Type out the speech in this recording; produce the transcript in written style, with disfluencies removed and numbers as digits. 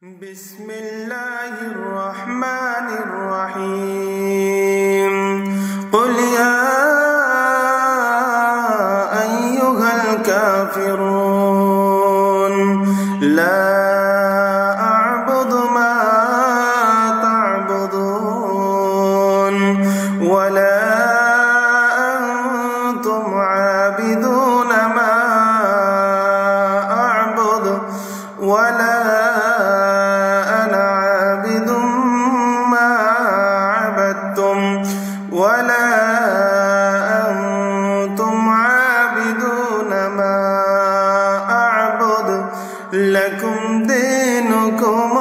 بسم الله الرحمن الرحيم قل يا أيها الكافرون لا أعبد ما تعبدون ولا أنتم عابدون ما أعبد ولا ولا أنتم عابدون ما أعبد لكم دينكم